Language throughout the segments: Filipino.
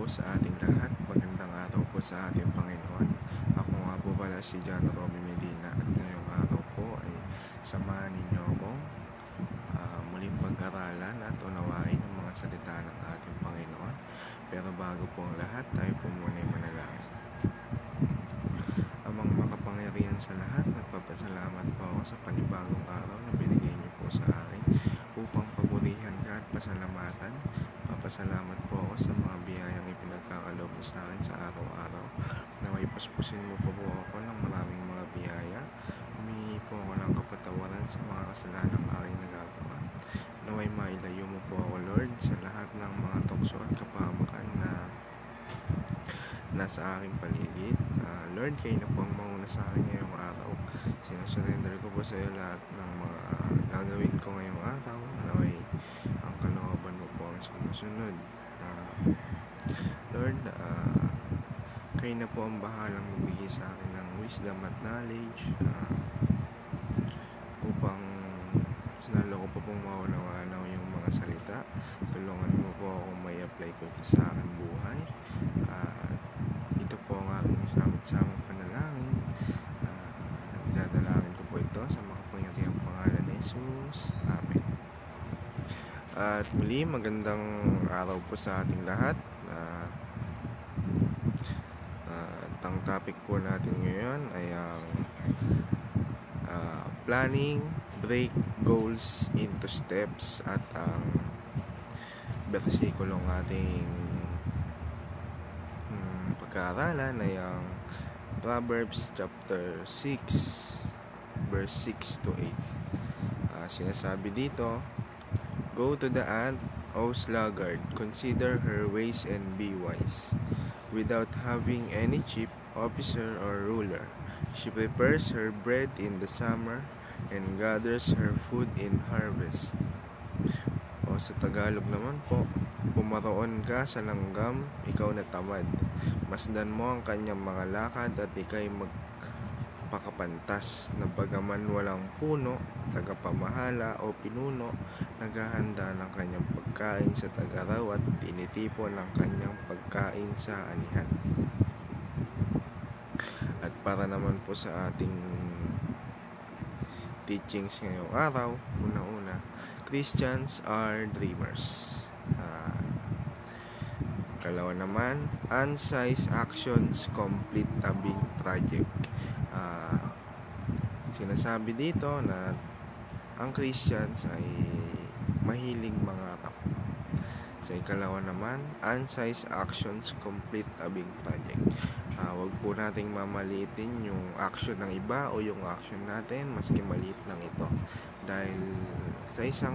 po sa ating lahat. Magandang araw po sa ating Panginoon. Ako nga po pala si John Romy Medina at ngayong araw po ay samahan ninyo akong muling pag-aralan at unawain ang mga salita ng ating Panginoon. Pero bago po ang lahat, tayo po muna ay manalangin. Amang makapangyarihan sa lahat, nagpapasalamat po ako sa panibagong araw na binigay niyo po sa akin upang paburihan ka at pasalamatan. Papasalamat po ako sa mga biyayang ipinagkakaloob mo sa akin sa araw-araw. Naway paspusin mo po ako ng maraming mga biyaya. Humingi po ako ng kapatawaran sa mga kasalanang aking nagagawa. Naway mailayo mo po ako, Lord, sa lahat ng mga tukso at kapahamakan na nasa aking paligid. Lord, kayo na po ang mauna sa akin ngayong araw. Sinusurrender ko po sa iyo lahat ng mga gagawin ko ngayong araw. Naway ang kalooban mo po ang sumusunod. Lord, kayo na po ang bahalang magbigay sa akin ng wisdom at knowledge upang sinalo ko po pong maunawaan yung mga salita. Tulungan mo po akong may apply ko ito sa aking buhay. Ito po ang aking samot-samang panalangin. Nagdadalangin ko po ito sa makapangyarihang pangalan ni Jesus. Amen. At muli, magandang araw po sa ating lahat. Ang topic po natin ngayon ay ang planning, break goals into steps, at ang bersikulong ating pagkaaralan ay ang Proverbs chapter 6 verse 6 to 8. Sinasabi dito, "Go to the ant, O sluggard, consider her ways and be wise. Without having any chief, officer, or ruler, she prepares her bread in the summer and gathers her food in harvest." O sa Tagalog naman po, pumaroon ka sa langgam, ikaw na tamad. Masdan mo ang kanyang mga lakad at ikay magpakapantas. Na bagaman walang puno, tagapamahala o pinuno, naghahanda ng kanyang pagkain sa tag-araw at tinitipon ang kanyang pagkain sa anihan. At para naman po sa ating teachings ngayong araw, una-una, Christians are dreamers. Kalawa naman, unsize actions complete a big project. Sinasabi dito na ang Christians ay mahilig mangarap. Sa ikalawa naman, unsize actions complete a big project. Huwag po nating mamaliitin yung action ng iba o yung action natin, maski maliit lang ito. Dahil sa isang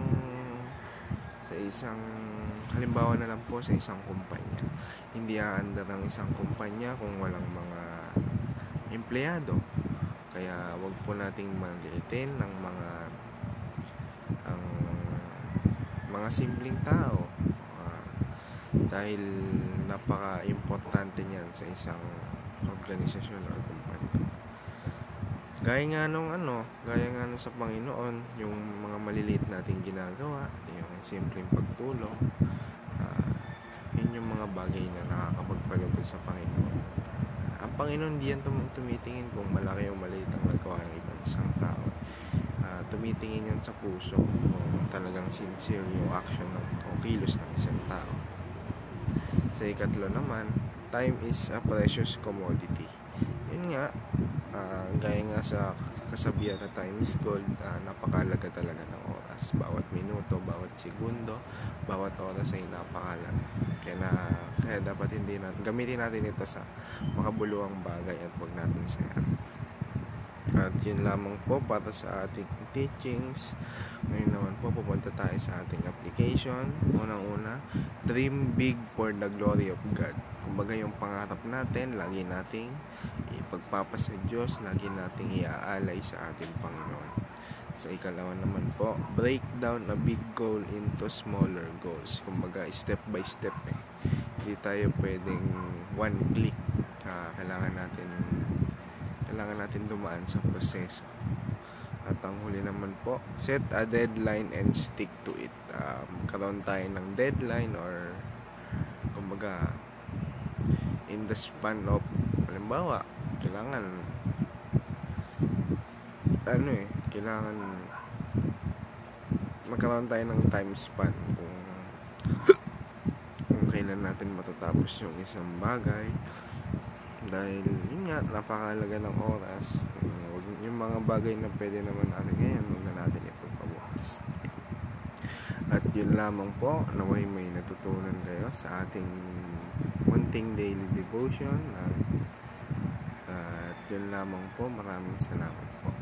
halimbawa na lang po, sa isang kumpanya, hindi aandar ang isang kumpanya kung walang mga empleyado. Kaya wag po nating maliitin ang mga simpleng tao, dahil napaka-importante niyan sa isang organisasyon o kumpanya. Gaya nga nung sa Panginoon, yung mga maliliit nating ginagawa, yung simpleng pagtulong, yun yung mga bagay na nakakapagpalugod sa Panginoon. Ang Panginoon di yan tumitingin kung malaki o maliit ang nagawa ng ibang isang tao. Tumitingin yan sa puso, kung talagang sincere yung action o kilos ng isang tao. Sa ikatlo naman, time is a precious commodity. Yun nga, gaya nga sa kasabihan na time is gold, napakalaga talaga ng oras. Bawat minuto, bawat segundo, bawat oras ay napakalaga. Kaya dapat gamitin natin ito sa makabuluhang bagay at huwag natin sayang. At yun lamang po para sa ating teachings. Ngayon naman po, pupunta tayo sa ating application. Unang-una, dream big for the glory of God. Kumbaga yung pangarap natin, lagi nating ipagpapasa Diyos, lagi nating iaalay sa ating Panginoon. Sa ikalawa naman po, break down a big goal into smaller goals. Kumbaga step by step. Hindi tayo pwedeng one click. Kailangan natin dumaan sa proseso. At ang huli naman po, set a deadline and stick to it. Magkaroon tayo ng deadline, or kumbaga in the span of, halimbawa, kailangan magkaroon tayo ng time span kung kailan natin matatapos yung isang bagay, dahil yun nga, napakahalaga ng oras. Yung mga bagay na pwede naman natin ngayon, huwag na natin ito pabukas. At yun lamang po, naway may natutunan kayo sa ating munting daily devotion. At yun lamang po, maraming salamat po.